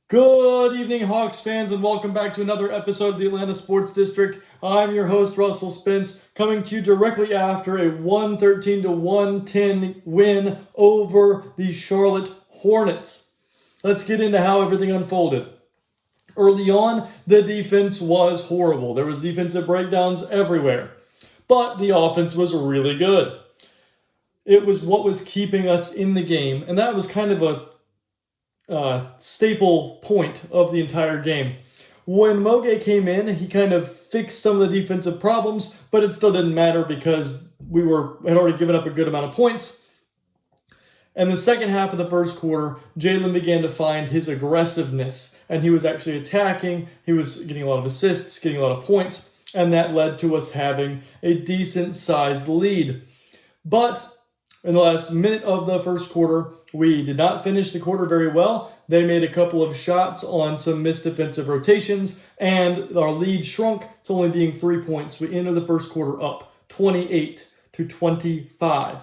Good evening, Hawks fans, and welcome back to another episode of the Atlanta Sports District. I'm your host, Russell Spence, coming to you directly after a 113 to 110 win over the Charlotte Hornets. Let's get into how everything unfolded. Early on, the defense was horrible. There was defensive breakdowns everywhere, but the offense was really good. It was what was keeping us in the game, and that was kind of a staple point of the entire game. When Moge came in, he kind of fixed some of the defensive problems, but it still didn't matter because had already given up a good amount of points. And the second half of the first quarter, Jalen began to find his aggressiveness, and he was actually attacking. He was getting a lot of assists, getting a lot of points, and that led to us having a decent-sized lead. But in the last minute of the first quarter, we did not finish the quarter very well. They made a couple of shots on some missed defensive rotations, and our lead shrunk to only being 3 points. We ended the first quarter up 28-25.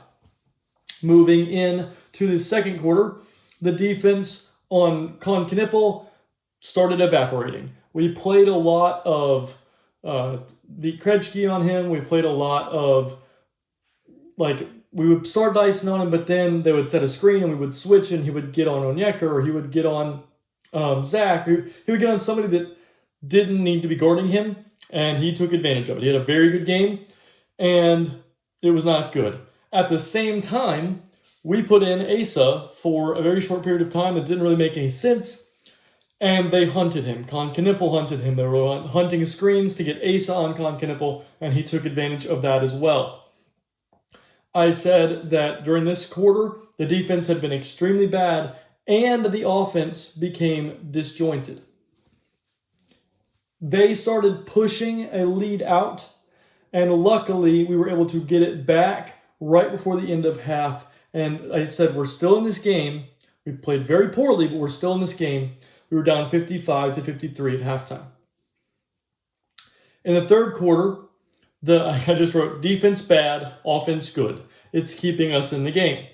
Moving in to the second quarter, the defense on Conchinipple started evaporating. We played a lot of the Krejci on him. We played a lot of we would start dicing on him, but then they would set a screen and we would switch and he would get on Onyeka or he would get on Zach. He would get on somebody that didn't need to be guarding him, and he took advantage of it. He had a very good game, and it was not good. At the same time, we put in Asa for a very short period of time that didn't really make any sense, and they hunted him. Conchinipple hunted him. They were hunting screens to get Asa on Conchinipple, and he took advantage of that as well. I said that during this quarter, the defense had been extremely bad and the offense became disjointed. They started pushing a lead out, and luckily we were able to get it back right before the end of half. And I said, we're still in this game. We played very poorly, but we're still in this game. We were down 55-53 at halftime. In the third quarter, I just wrote defense bad, offense good. It's keeping us in the game.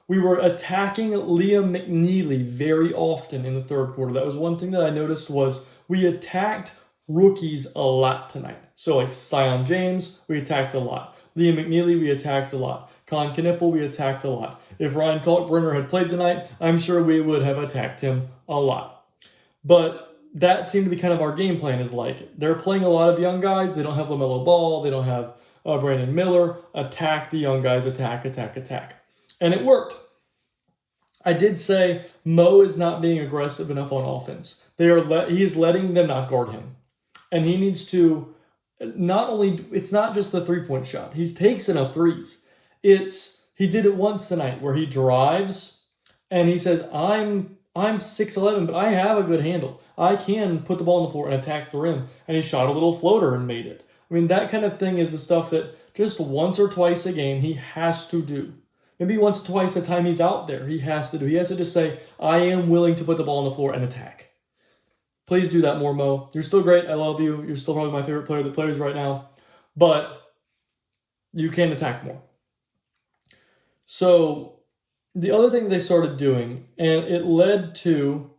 We were attacking Liam McNeely very often in the third quarter. That was one thing that I noticed was we attacked rookies a lot tonight. So like Sion James, we attacked a lot. Liam McNeely, we attacked a lot. Conchinipple, we attacked a lot. If Ryan Kalkbrenner had played tonight, I'm sure we would have attacked him a lot. But that seemed to be kind of our game plan, is like they're playing a lot of young guys. They don't have LaMelo Ball. They don't have Brandon Miller. Attack the young guys. Attack. And it worked. I did say Mo is not being aggressive enough on offense. He is letting them not guard him. And he needs to it's not just the three-point shot. He takes enough threes. He did it once tonight where he drives and he says, I'm 6'11", but I have a good handle. I can put the ball on the floor and attack the rim. And he shot a little floater and made it. I mean, that kind of thing is the stuff that just once or twice a game he has to do. Maybe once or twice a time he's out there, he has to do. He has to just say, I am willing to put the ball on the floor and attack. Please do that more, Mo. You're still great. I love you. You're still probably my favorite player that plays right now. But you can attack more. So the other thing they started doing, and it led to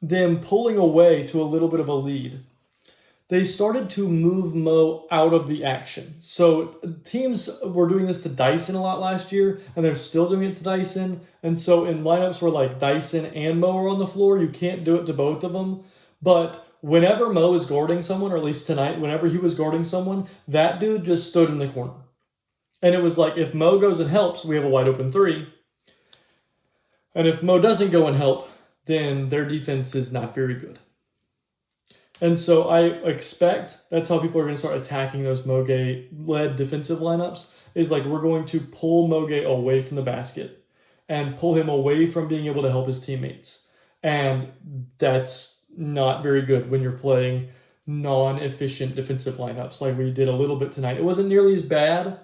them pulling away to a little bit of a lead, they started to move Mo out of the action. So teams were doing this to Dyson a lot last year, and they're still doing it to Dyson. And so in lineups where like Dyson and Mo are on the floor, you can't do it to both of them. But whenever Mo is guarding someone, or at least tonight, whenever he was guarding someone, that dude just stood in the corner. And it was like, if Mo goes and helps, we have a wide open three. And if Mo doesn't go and help, then their defense is not very good. And so I expect that's how people are going to start attacking those Moge-led defensive lineups, is like we're going to pull Moge away from the basket and pull him away from being able to help his teammates. And that's not very good when you're playing non-efficient defensive lineups like we did a little bit tonight. It wasn't nearly as bad,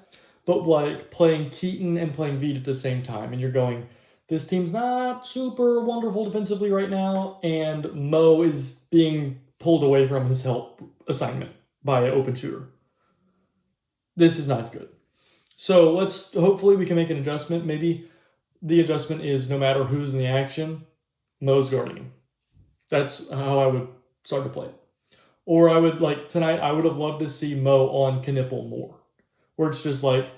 but like playing Keaton and playing Veed at the same time, and you're going, this team's not super wonderful defensively right now, and Mo is being pulled away from his help assignment by an open shooter. This is not good. So hopefully we can make an adjustment. Maybe the adjustment is no matter who's in the action, Mo's guarding him. That's how I would start to play it. Or I would like tonight, I would have loved to see Mo on Knipple more, where it's just like,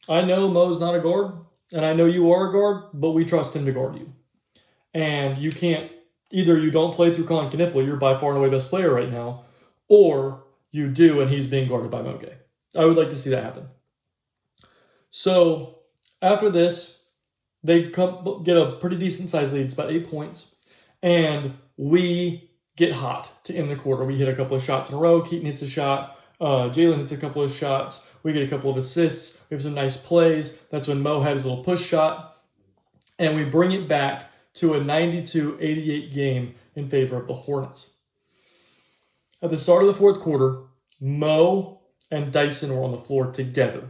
I know Mo's not a guard, and I know you are a guard, but we trust him to guard you. And you can't, either you don't play through Colin Knipple, you're by far and away best player right now, or you do and he's being guarded by Moge. I would like to see that happen. So after this, they get a pretty decent sized lead. It's about 8 points. And we get hot to end the quarter. We hit a couple of shots in a row. Keaton hits a shot. Jalen hits a couple of shots. We get a couple of assists. We have some nice plays. That's when Mo had his little push shot. And we bring it back to a 92-88 game in favor of the Hornets. At the start of the fourth quarter, Mo and Dyson were on the floor together.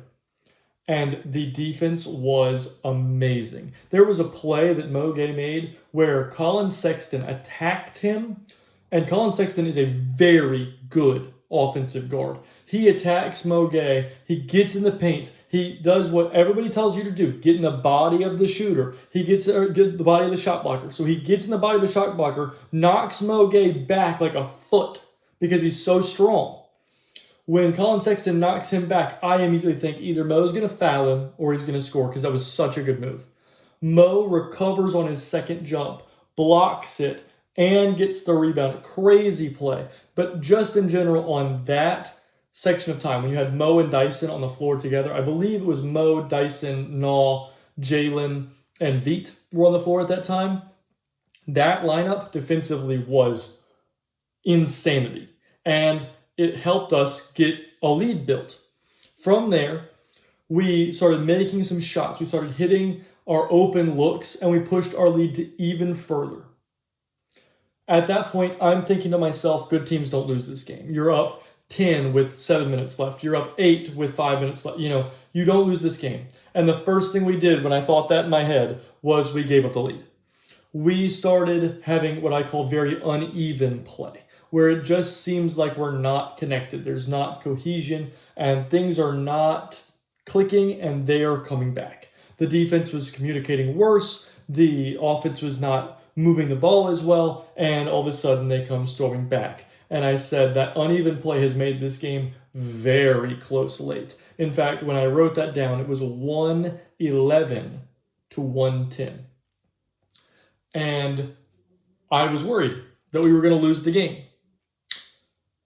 And the defense was amazing. There was a play that Mo Gay made where Colin Sexton attacked him. And Colin Sexton is a very good offensive guard. He attacks Mo Gay. He gets in the paint. He does what everybody tells you to do. Get in the body of the shooter. He gets the body of the shot blocker. So he gets in the body of the shot blocker, knocks Mo Gay back like a foot because he's so strong. When Colin Sexton knocks him back, I immediately think either Mo's going to foul him or he's going to score because that was such a good move. Mo recovers on his second jump, blocks it, and gets the rebound. Crazy play. But just in general on that section of time, when you had Mo and Dyson on the floor together, I believe it was Mo, Dyson, Naw, Jalen, and Veet were on the floor at that time. That lineup defensively was insanity. And it helped us get a lead built. From there, we started making some shots. We started hitting our open looks, and we pushed our lead to even further. At that point, I'm thinking to myself, good teams don't lose this game. You're up 10 with 7 minutes left. You're up 8 with 5 minutes left. You don't lose this game. And the first thing we did when I thought that in my head was we gave up the lead. We started having what I call very uneven play, where it just seems like we're not connected. There's not cohesion, and things are not clicking, and they are coming back. The defense was communicating worse. The offense was not moving the ball as well, and all of a sudden they come storming back. And I said that uneven play has made this game very close late. In fact, when I wrote that down, it was 111 to 110. And I was worried that we were going to lose the game.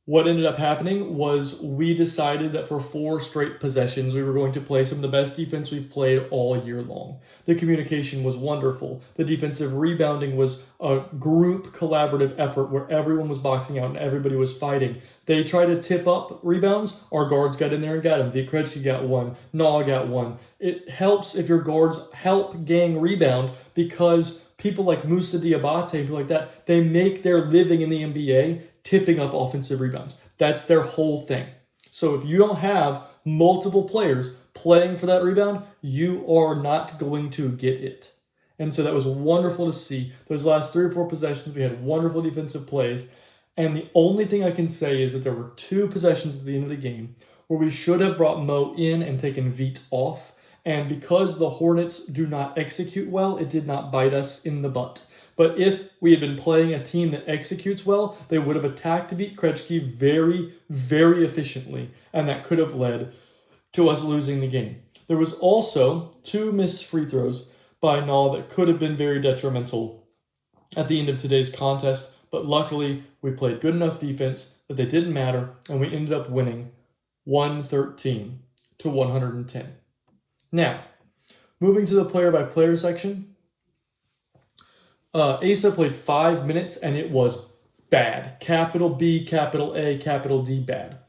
What ended up happening was we decided that for 4 straight possessions, we were going to play some of the best defense we've played all year long. The communication was wonderful. The defensive rebounding was a group collaborative effort where everyone was boxing out and everybody was fighting. They tried to tip up rebounds. Our guards got in there and got them. Vikrejci got one. Naw got one. It helps if your guards help gang rebound because people like Moussa Diabate and people like that, they make their living in the NBA tipping up offensive rebounds. That's their whole thing. So if you don't have multiple players playing for that rebound, you are not going to get it. And so that was wonderful to see. Those last 3 or 4 possessions, we had wonderful defensive plays. And the only thing I can say is that there were 2 possessions at the end of the game where we should have brought Mo in and taken Veet off. And because the Hornets do not execute well, it did not bite us in the butt. But if we had been playing a team that executes well, they would have attacked Vikrejci very, very efficiently, and that could have led to us losing the game. There was also 2 missed free throws by Naw that could have been very detrimental at the end of today's contest, but luckily we played good enough defense that they didn't matter, and we ended up winning 113 to 110. Now, moving to the player-by-player section, Asa played 5 minutes, and it was bad. Capital B, capital A, capital D, bad.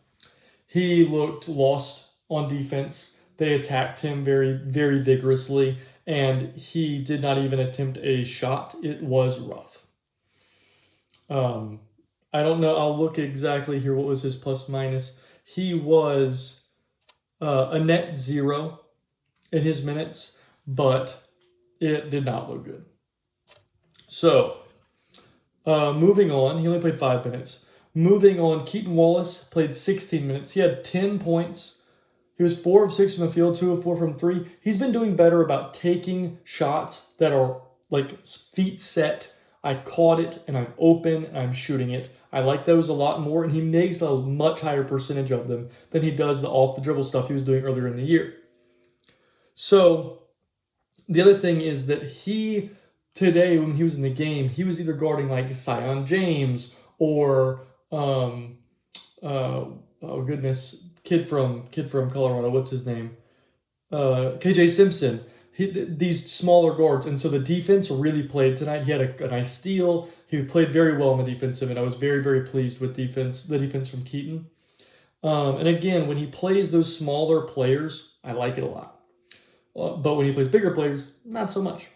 He looked lost on defense. They attacked him very, very vigorously, and he did not even attempt a shot. It was rough. I don't know. I'll look exactly here. What was his plus minus? He was a net 0 in his minutes, but it did not look good. So, moving on, he only played 5 minutes. Moving on, Keaton Wallace played 16 minutes. He had 10 points. He was 4 of 6 from the field, 2 of 4 from 3. He's been doing better about taking shots that are like feet set, I caught it and I'm open and I'm shooting it. I like those a lot more, and he makes a much higher percentage of them than he does the off the dribble stuff he was doing earlier in the year. So the other thing is that today when he was in the game, he was either guarding like Zion James or oh goodness, kid from Colorado, what's his name? KJ Simpson. These smaller guards, and so the defense really played tonight. He had a nice steal. He played very well in the defensive, and I was very, very pleased with the defense from Keaton. And again, when he plays those smaller players, I like it a lot. But when he plays bigger players, not so much.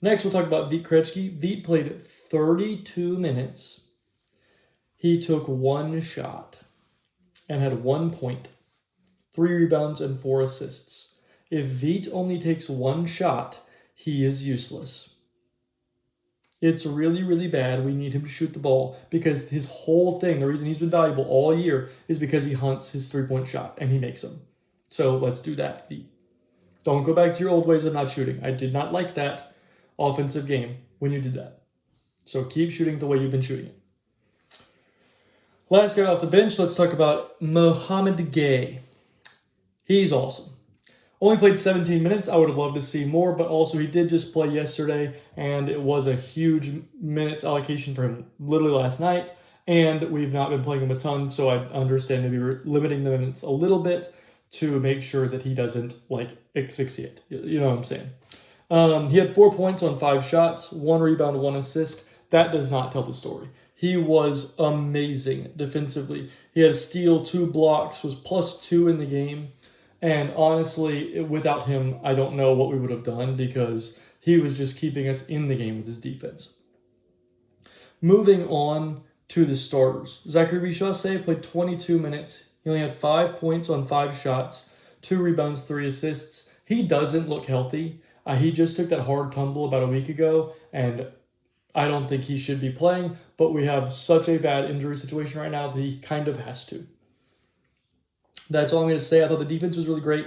Next, we'll talk about Vít Krejci. Vít played 32 minutes. He took one shot and had 1 point, 3 rebounds, and 4 assists. If Vít only takes one shot, he is useless. It's really, really bad. We need him to shoot the ball because his whole thing, the reason he's been valuable all year is because he hunts his 3-point shot and he makes them. So let's do that, Vít. Don't go back to your old ways of not shooting. I did not like that offensive game when you did that. So keep shooting the way you've been shooting it. Last guy off the bench, let's talk about Mohamed Gay. He's awesome. Only played 17 minutes. I would have loved to see more, but also he did just play yesterday, and it was a huge minutes allocation for him literally last night, and we've not been playing him a ton, so I understand maybe we're limiting the minutes a little bit to make sure that he doesn't, asphyxiate. You know what I'm saying? He had 4 points on 5 shots, 1 rebound, 1 assist. That does not tell the story. He was amazing defensively. He had a steal, 2 blocks, was +2 in the game. And honestly, without him, I don't know what we would have done because he was just keeping us in the game with his defense. Moving on to the starters. Zachary Bichasset played 22 minutes. He only had 5 points on 5 shots, 2 rebounds, 3 assists. He doesn't look healthy. He just took that hard tumble about a week ago, and I don't think he should be playing, but we have such a bad injury situation right now that he kind of has to. That's all I'm going to say. I thought the defense was really great,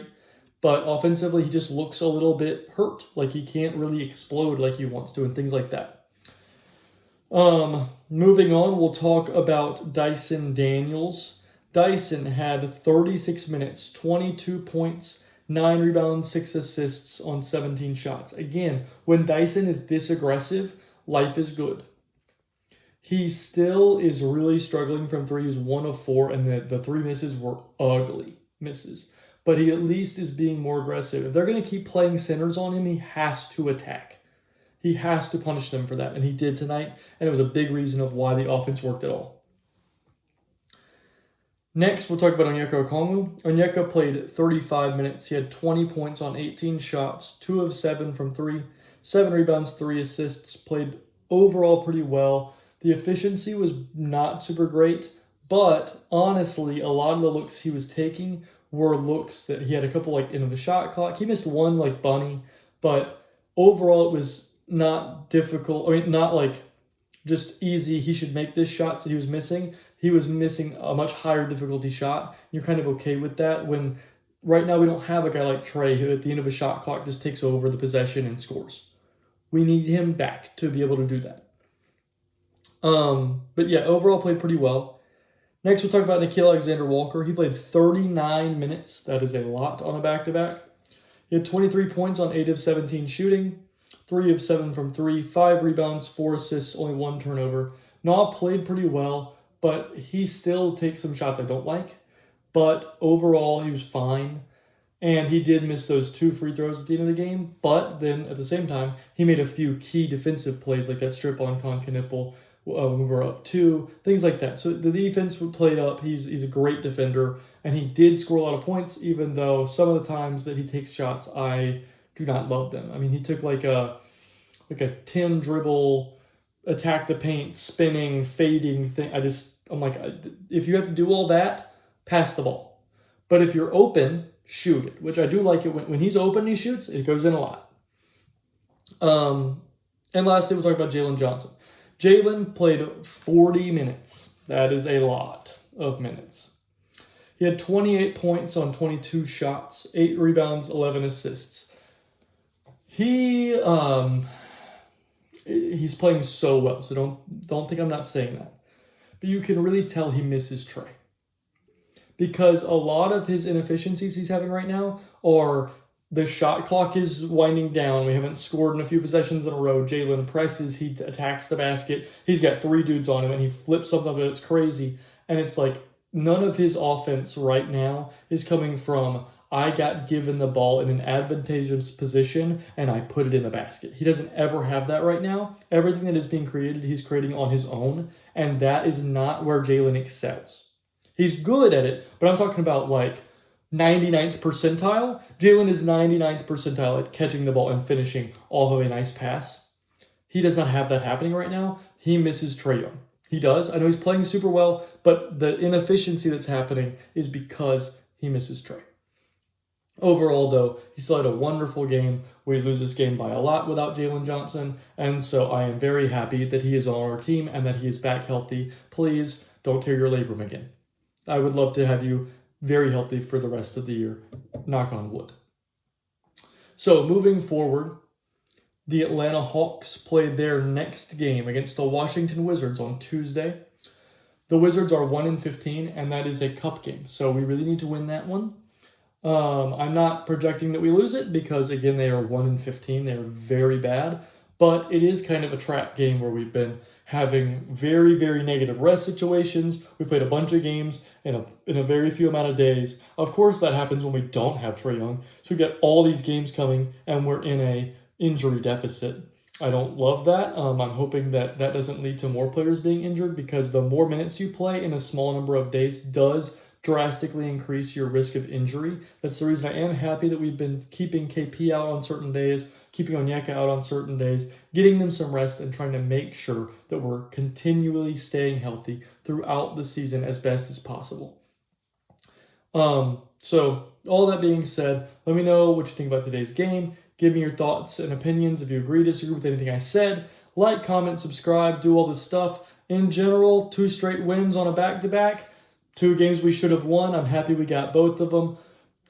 but offensively, he just looks a little bit hurt. Like he can't really explode like he wants to and things like that. Moving on, we'll talk about Dyson Daniels. Dyson had 36 minutes, 22 points, 9 rebounds, 6 assists on 17 shots. Again, when Dyson is this aggressive, life is good. He still is really struggling from 3. He's 1 of 4, and the 3 misses were ugly misses. But he at least is being more aggressive. If they're going to keep playing centers on him, he has to attack. He has to punish them for that, and he did tonight, and it was a big reason of why the offense worked at all. Next, we'll talk about Onyeka Okongwu. Onyeka played 35 minutes. He had 20 points on 18 shots, 2 of 7 from 3, 7 rebounds, 3 assists, played overall pretty well. The efficiency was not super great, but honestly, a lot of the looks he was taking were looks that he had a couple end of the shot clock. He missed one bunny, but overall it was not difficult. Not just easy. He should make this shots that he was missing. He was missing a much higher difficulty shot. You're kind of okay with that when right now we don't have a guy like Trey who at the end of a shot clock just takes over the possession and scores. We need him back to be able to do that. But yeah, overall played pretty well. Next, we'll talk about Nickeil Alexander-Walker. He played 39 minutes. That is a lot on a back-to-back. He had 23 points on 8 of 17 shooting, 3 of 7 from 3, 5 rebounds, 4 assists, only 1 turnover. Nah played pretty well, but he still takes some shots I don't like. But overall, he was fine. And he did miss those 2 free throws at the end of the game. But then, at the same time, he made a few key defensive plays like that strip on Knipple when we were up 2, things like that. So the defense played up. He's a great defender, and he did score a lot of points, even though some of the times that he takes shots, I do not love them. I mean, he took a 10 dribble, attack the paint, spinning, fading thing. I'm like, if you have to do all that, pass the ball. But if you're open, shoot it, which I do like it. When he's open and he shoots, it goes in a lot. And lastly, we'll talk about Jalen Johnson. Jalen played 40 minutes. That is a lot of minutes. He had 28 points on 22 shots, 8 rebounds, 11 assists. He, he's playing so well. So don't think I'm not saying that. But you can really tell he misses Trey. Because a lot of his inefficiencies he's having right now are the shot clock is winding down. We haven't scored in a few possessions in a row. Jalen presses, he attacks the basket. He's got 3 dudes on him, and he flips something that's crazy. And it's like none of his offense right now is coming from, I got given the ball in an advantageous position and I put it in the basket. He doesn't ever have that right now. Everything that is being created, he's creating on his own, and that is not where Jalen excels. He's good at it, but I'm talking about like 99th percentile. Jalen is 99th percentile at catching the ball and finishing off of a nice pass. He does not have that happening right now. He misses Trae Young. He does. I know he's playing super well, but the inefficiency that's happening is because he misses Trae. Overall, though, he still had a wonderful game. We lose this game by a lot without Jalen Johnson, and so I am very happy that he is on our team and that he is back healthy. Please don't tear your labrum again. I would love to have you very healthy for the rest of the year. Knock on wood. So moving forward, the Atlanta Hawks played their next game against the Washington Wizards on Tuesday. The Wizards are 1-15, and that is a cup game. So we really need to win that one. I'm not projecting that we lose it because, again, they are 1-15. They are very bad. But it is kind of a trap game where we've been having very, very negative rest situations. We played a bunch of games in a very few amount of days. Of course, that happens when we don't have Trae Young. So we get all these games coming, and we're in a injury deficit. I don't love that. I'm hoping that that doesn't lead to more players being injured, because the more minutes you play in a small number of days does drastically increase your risk of injury. That's the reason I am happy that we've been keeping KP out on certain days, keeping Onyeka out on certain days, getting them some rest, and trying to make sure that we're continually staying healthy throughout the season as best as possible. So all that being said, let me know what you think about today's game. Give me your thoughts and opinions if you agree, disagree with anything I said. Like, comment, subscribe, do all this stuff. In general, 2 straight wins on a back-to-back. 2 games we should have won. I'm happy we got both of them.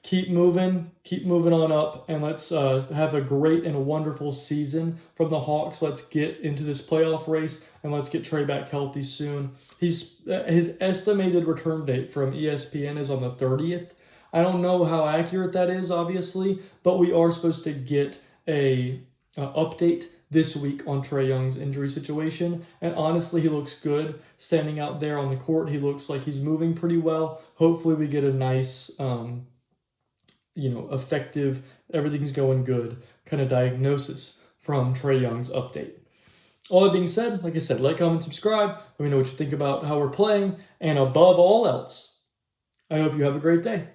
Keep moving on up, and let's have a great and a wonderful season from the Hawks. Let's get into this playoff race, and let's get Trae back healthy soon. His estimated return date from ESPN is on the 30th. I don't know how accurate that is, obviously, but we are supposed to get a update this week on Trae Young's injury situation, and honestly, he looks good standing out there on the court. He looks like he's moving pretty well. Hopefully, we get a nice, effective, everything's going good kind of diagnosis from Trae Young's update. All that being said, like I said, like, comment, subscribe. Let me know what you think about how we're playing, and above all else, I hope you have a great day.